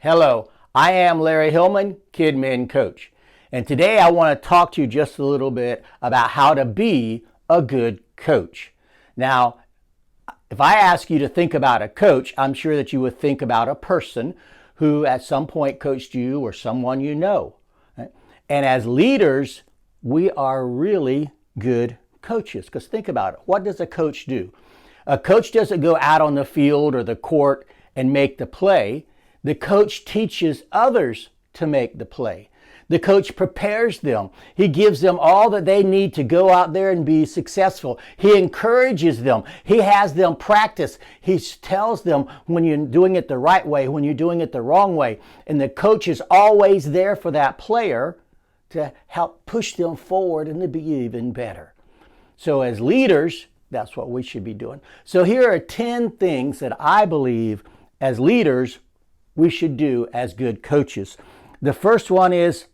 Hello, I am Larry Hillman, Kidmin Coach. And today I want to talk to you just a little bit about how to be a good coach. Now, if I ask you to think about a coach, I'm sure that you would think about a person who at some point coached you or someone you know. Right? And as leaders, we are really good coaches. Because think about it. What does a coach do? A coach doesn't go out on the field or the court and make the play. The coach teaches others to make the play. The coach prepares them. He gives them all that they need to go out there and be successful. He encourages them. He has them practice. He tells them when you're doing it the right way, when you're doing it the wrong way. And the coach is always there for that player to help push them forward and to be even better. So as leaders, that's what we should be doing. So here are 10 things that I believe as leaders we should do as good coaches. The first one is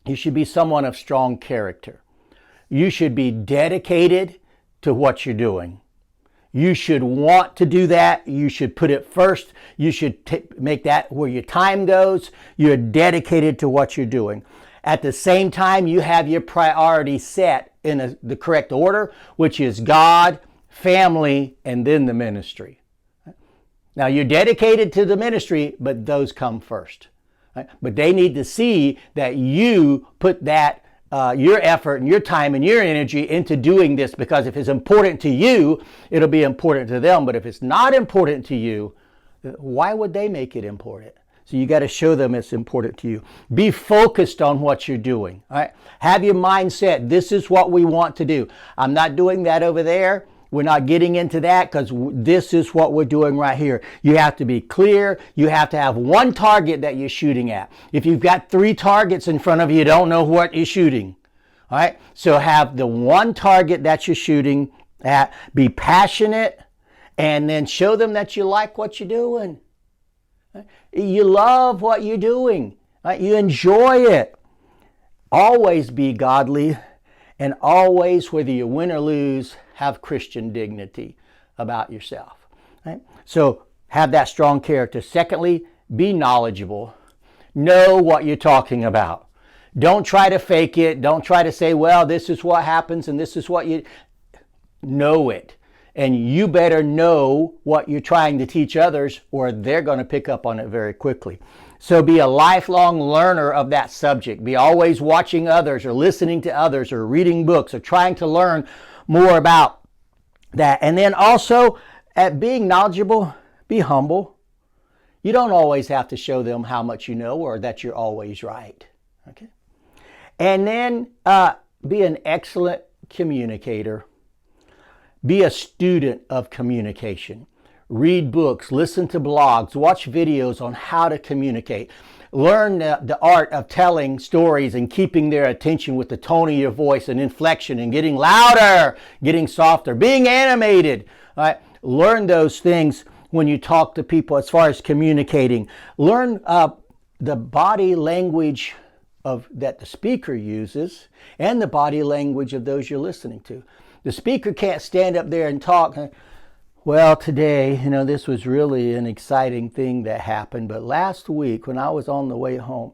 you should be someone of strong character. You should be dedicated to what you're doing. You should want to do that. You should put it first. You should make that where your time goes. You're dedicated to what you're doing. At the same time, you have your priorities set in the correct order, which is God, family, and then the ministry. Now, you're dedicated to the ministry, but those come first. Right? But they need to see that you put that your effort and your time and your energy into doing this, because if it's important to you, it'll be important to them. But if it's not important to you, why would they make it important? So you got to show them it's important to you. Be focused on what you're doing. All right? Have your mindset. This is what we want to do. I'm not doing that over there. We're not getting into that because this is what we're doing right here. You have to be clear. You have to have one target that you're shooting at. If you've got 3 targets in front of you, you don't know what you're shooting. All right? So have the one target that you're shooting at. Be passionate, and then show them that you like what you're doing. You love what you're doing. Right? You enjoy it. Always be godly, and always, whether you win or lose, have Christian dignity about yourself. Right? So have that strong character. Secondly, be knowledgeable. Know what you're talking about. Don't try to fake it. Don't try to say, well, this is what happens and this is what you... Know it. And you better know what you're trying to teach others, or they're going to pick up on it very quickly. So be a lifelong learner of that subject. Be always watching others or listening to others or reading books or trying to learn more about that. And then also, at being knowledgeable, be humble. You don't always have to show them how much you know or that you're always right. Okay? And then be an excellent communicator. Be a student of communication. Read books, listen to blogs, watch videos on how to communicate. Learn the art of telling stories and keeping their attention with the tone of your voice and inflection and getting louder, getting softer, being animated. Right? Learn those things when you talk to people as far as communicating. Learn the body language that the speaker uses and the body language of those you're listening to. The speaker can't stand up there and talk. Well, today, this was really an exciting thing that happened, but last week when I was on the way home,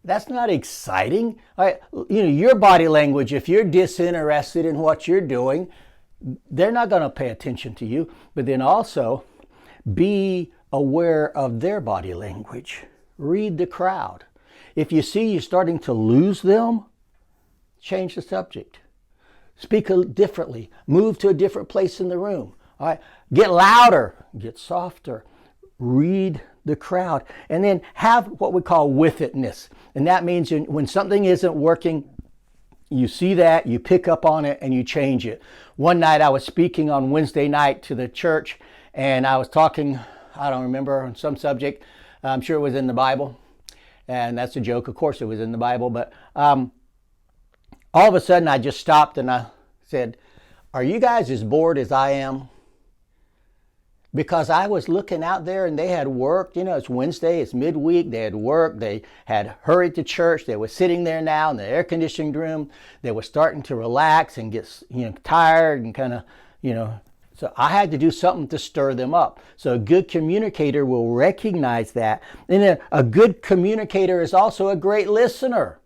that's not exciting. Right? Your body language, if you're disinterested in what you're doing, they're not going to pay attention to you. But then also, be aware of their body language. Read the crowd. If you see you're starting to lose them, change the subject. Speak differently. Move to a different place in the room. All right? Get louder. Get softer. Read the crowd. And then have what we call with-itness. And that means when something isn't working, you see that, you pick up on it, and you change it. One night I was speaking on Wednesday night to the church, and I was talking, I don't remember, on some subject. I'm sure it was in the Bible. And that's a joke. Of course it was in the Bible. But all of a sudden I just stopped and I said, are you guys as bored as I am? Because I was looking out there and they had worked. It's Wednesday, it's midweek. They had worked. They had hurried to church. They were sitting there now in the air conditioning room. They were starting to relax and get tired and kind of So I had to do something to stir them up. So a good communicator will recognize that. And then a good communicator is also a great listener.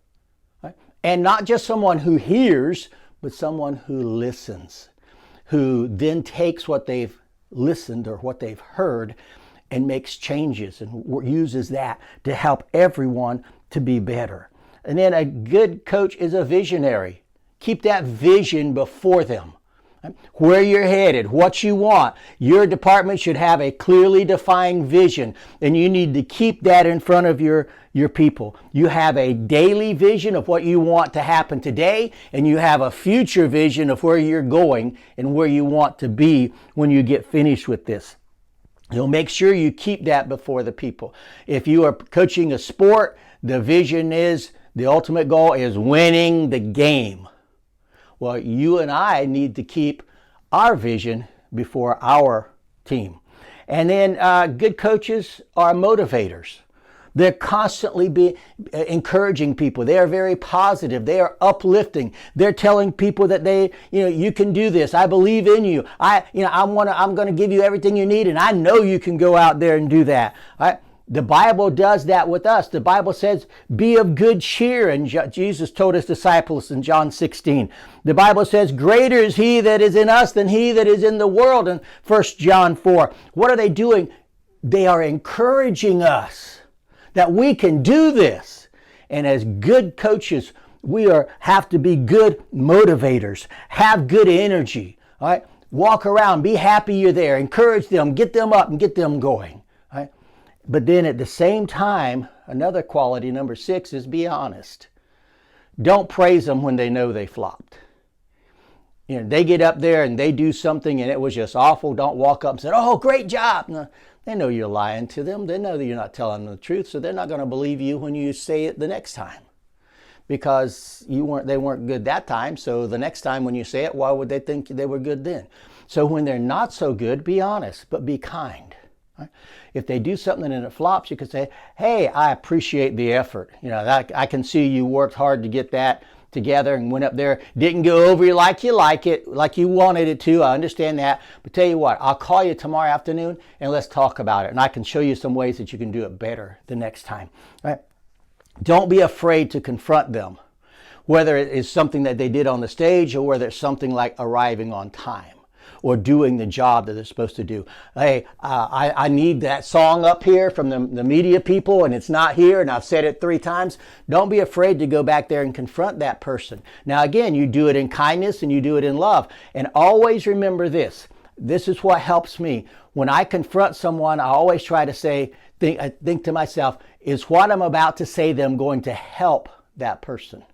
Right? And not just someone who hears, but someone who listens, who then takes what they've listened or what they've heard and makes changes and uses that to help everyone to be better. And then a good coach is a visionary. Keep that vision before them. Where you're headed, what you want. Your department should have a clearly defined vision, and you need to keep that in front of your people. You have a daily vision of what you want to happen today, and you have a future vision of where you're going and where you want to be when you get finished with this. You'll make sure you keep that before the people. If you are coaching a sport, the vision is, the ultimate goal is winning the game. Well, you and I need to keep our vision before our team. And then good coaches are motivators. They're constantly encouraging people. They are very positive. They are uplifting. They're telling people that you can do this. I believe in you. I'm going to give you everything you need, and I know you can go out there and do that. All right? The Bible does that with us. The Bible says, be of good cheer. And Jesus told his disciples in John 16. The Bible says, greater is he that is in us than he that is in the world in 1 John 4. What are they doing? They are encouraging us that we can do this. And as good coaches, we have to be good motivators, have good energy. All right? Walk around, be happy you're there, encourage them, get them up and get them going. All right? But then at the same time, another quality, number 6, is be honest. Don't praise them when they know they flopped. They get up there and they do something and it was just awful. Don't walk up and say, oh, great job. No, they know you're lying to them. They know that you're not telling them the truth, so they're not going to believe you when you say it the next time. Because they weren't good that time, so the next time when you say it, why would they think they were good then? So when they're not so good, be honest, but be kind. Right? If they do something and it flops, you can say, hey, I appreciate the effort. I can see you worked hard to get that together and went up there, didn't go over like you wanted it to. I understand that. But tell you what, I'll call you tomorrow afternoon and let's talk about it. And I can show you some ways that you can do it better the next time. Right? Don't be afraid to confront them, whether it is something that they did on the stage or whether it's something like arriving on time or doing the job that they're supposed to do. Hey, I need that song up here from the media people and it's not here and I've said it 3 times. Don't be afraid to go back there and confront that person. Now again, you do it in kindness and you do it in love. And always remember this. This is what helps me. When I confront someone, I always try to think to myself, is what I'm about to say them going to help that person?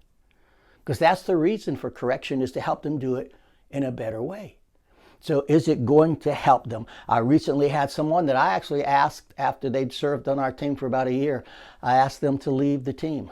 Because that's the reason for correction, is to help them do it in a better way. So is it going to help them? I recently had someone that I actually asked after they'd served on our team for about a year. I asked them to leave the team.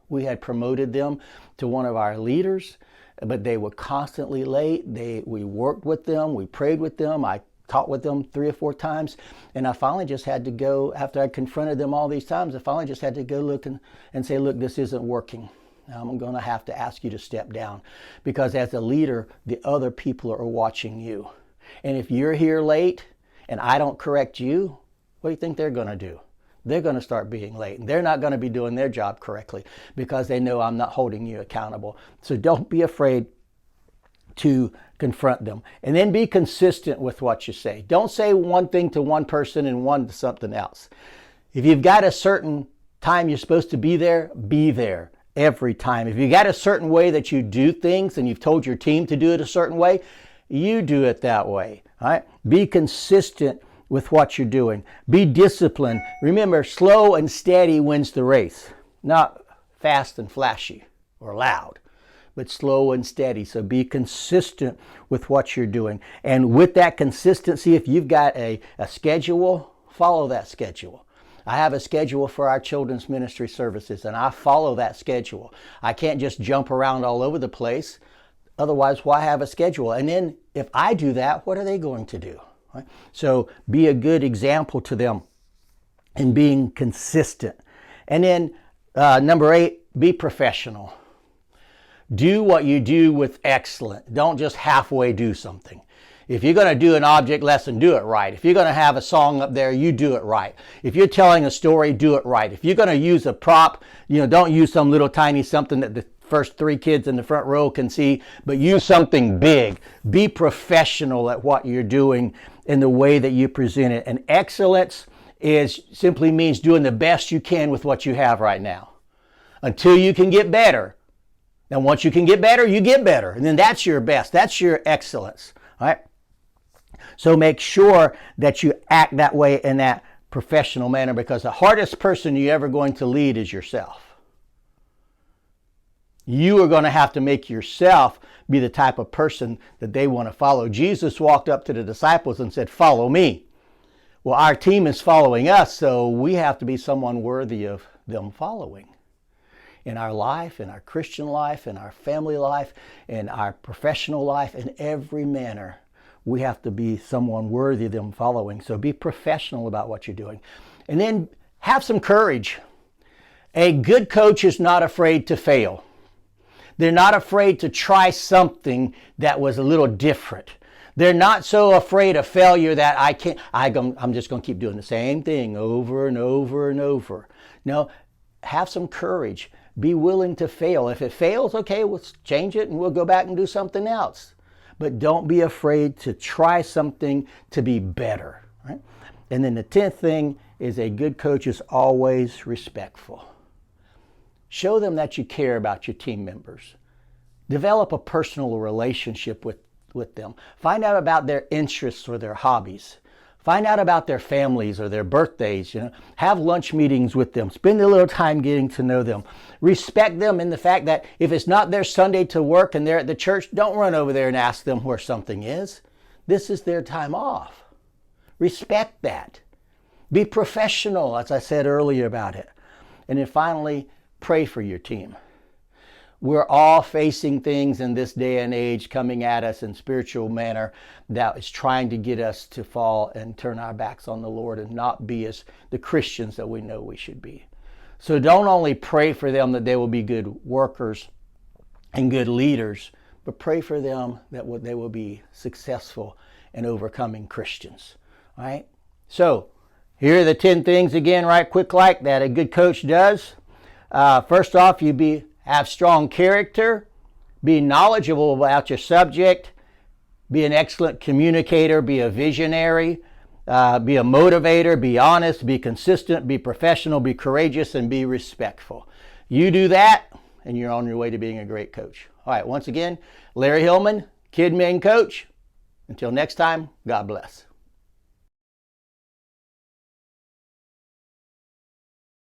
We had promoted them to one of our leaders, but they were constantly late. We worked with them. We prayed with them. I talked with them 3 or 4 times. And I finally just had to go, after I confronted them all these times, I finally just had to go look and say, look, this isn't working. I'm going to have to ask you to step down, because as a leader, the other people are watching you. And if you're here late and I don't correct you, what do you think they're going to do? They're going to start being late, and they're not going to be doing their job correctly because they know I'm not holding you accountable. So don't be afraid to confront them. And then be consistent with what you say. Don't say one thing to one person and one to something else. If you've got a certain time you're supposed to be there every time. If you got a certain way that you do things and you've told your team to do it a certain way, you do it that way. All right? Be consistent with what you're doing. Be disciplined. Remember, slow and steady wins the race. Not fast and flashy or loud, but slow and steady. So be consistent with what you're doing. And with that consistency, if you've got a schedule, follow that schedule. I have a schedule for our children's ministry services, and I follow that schedule. I can't just jump around all over the place. Otherwise, why have a schedule? And then if I do that, what are they going to do? Right? So be a good example to them in being consistent. And then number 8, be professional. Do what you do with excellence. Don't just halfway do something. If you're going to do an object lesson, do it right. If you're going to have a song up there, you do it right. If you're telling a story, do it right. If you're going to use a prop, don't use some little tiny something that the first 3 kids in the front row can see, but use something big. Be professional at what you're doing in the way that you present it. And excellence simply means doing the best you can with what you have right now until you can get better. And once you can get better, you get better. And then that's your best. That's your excellence. All right? So make sure that you act that way in that professional manner, because the hardest person you're ever going to lead is yourself. You are going to have to make yourself be the type of person that they want to follow. Jesus walked up to the disciples and said, "Follow me." Well, our team is following us, so we have to be someone worthy of them following. In our life, in our Christian life, in our family life, in our professional life, in every manner, we have to be someone worthy of them following. So be professional about what you're doing. And then have some courage. A good coach is not afraid to fail. They're not afraid to try something that was a little different. They're not so afraid of failure that I'm just going to keep doing the same thing over and over and over. No, have some courage. Be willing to fail. If it fails, okay, we'll change it and we'll go back and do something else. But don't be afraid to try something to be better. Right? And then the 10th thing is a good coach is always respectful. Show them that you care about your team members. Develop a personal relationship with them. Find out about their interests or their hobbies. Find out about their families or their birthdays. Have lunch meetings with them. Spend a little time getting to know them. Respect them in the fact that if it's not their Sunday to work and they're at the church, don't run over there and ask them where something is. This is their time off. Respect that. Be professional, as I said earlier about it. And then finally, pray for your team. We're all facing things in this day and age coming at us in spiritual manner that is trying to get us to fall and turn our backs on the Lord and not be as the Christians that we know we should be. So don't only pray for them that they will be good workers and good leaders, but pray for them that they will be successful and overcoming Christians. All right? So here are the 10 things again, right quick like that a good coach does. First off, have strong character, be knowledgeable about your subject, be an excellent communicator, be a visionary, be a motivator, be honest, be consistent, be professional, be courageous, and be respectful. You do that, and you're on your way to being a great coach. All right, once again, Larry Hillman, Kidmin Coach. Until next time, God bless.